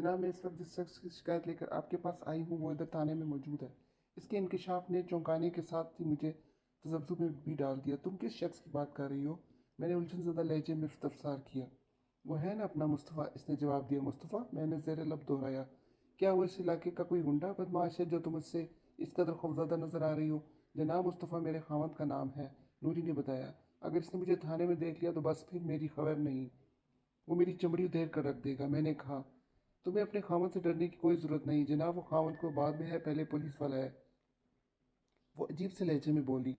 جناب میں اس وقت جس شخص کی شکایت لے کر آپ کے پاس آئی ہوں وہ ادھر تھانے میں موجود ہے۔ اس کے انکشاف نے چونکانے کے ساتھ ہی مجھے تذبذب میں بھی ڈال دیا۔ تم کس شخص کی بات کر رہی ہو؟ میں نے الجھن زدہ لہجے میں استفسار کیا۔ وہ ہے نا اپنا مصطفیٰ، اس نے جواب دیا۔ مصطفیٰ؟ میں نے زیر لب دہرایا۔ کیا وہ اس علاقے کا کوئی گنڈا بدمعاش ہے جو تم اس سے اس قدر خوفزدہ نظر آ رہی ہو؟ جناب مصطفیٰ میرے خاوند کا نام ہے، نوری نے بتایا۔ اگر اس نے مجھے تھانے میں دیکھ لیا تو بس پھر میری خبر نہیں، وہ میری چمڑی ادھیر کر رکھ دے گا۔ میں نے کہا تمہیں اپنے خاوند سے ڈرنے کی کوئی ضرورت نہیں جناب، وہ خاوند کو بعد میں ہے، پہلے پولیس والا ہے، وہ عجیب سے لہجے میں بولی۔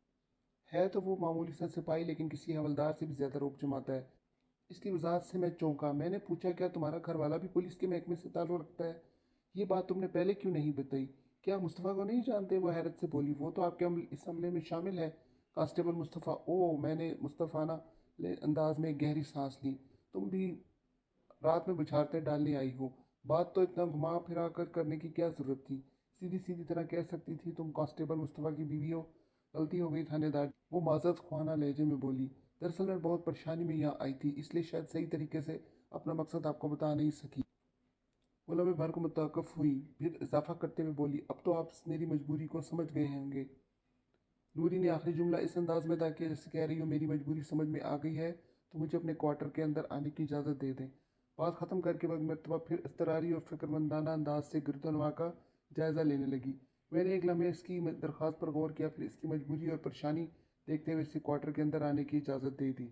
ہے تو وہ معمولی سا سپاہی لیکن کسی حوالدار سے بھی زیادہ روب جماتا ہے۔ اس کی وضاحت سے میں چونکا۔ میں نے پوچھا کیا تمہارا گھر والا بھی پولیس کے محکمے سے تعلق رکھتا ہے؟ یہ بات تم نے پہلے کیوں نہیں بتائی؟ کیا مصطفیٰ کو نہیں جانتے؟ وہ حیرت سے بولی۔ وہ تو آپ کے اس عملے میں شامل ہے کانسٹیبل مصطفیٰ۔ اوہ، میں نے مصطفیانہ انداز میں ایک گہری سانس لی۔ تم بھی رات میں بچھارتیں ڈالنے آئی ہو؟ بات تو اتنا گھما پھرا کر کرنے کی کیا ضرورت تھی؟ سیدھی سیدھی طرح کہہ سکتی تھی تم کانسٹیبل مصطفیٰ کی بیوی ہو۔ غلطی ہو گئی تھانے دار، وہ معذرت خواہانہ لہجے میں بولی۔ دراصل میں بہت پریشانی میں یہاں آئی تھی، اس لیے شاید صحیح طریقے سے اپنا مقصد آپ کو بتا نہیں سکی۔ وہ لمحے بھر کو متوقف ہوئی، پھر اضافہ کرتے ہوئے بولی، اب تو آپ میری مجبوری کو سمجھ گئے ہوں گے۔ نوری نے آخری جملہ اس انداز میں ادا کیا جیسے کہہ رہی ہو میری مجبوری سمجھ میں آ گئی ہے تو مجھے اپنے کوارٹر کے اندر آنے کی اجازت دے دیں۔ بات ختم کر کے وہ ایک مرتبہ پھر اضطراری اور فکرمندانہ انداز سے گرد و نواح کا جائزہ لینے لگی۔ میں نے ایک لمحے اس کی درخواست پر غور کیا، پھر اس کی مجبوری اور پریشانی دیکھتے ہوئے اسے کوارٹر کے اندر آنے کی اجازت دے دی۔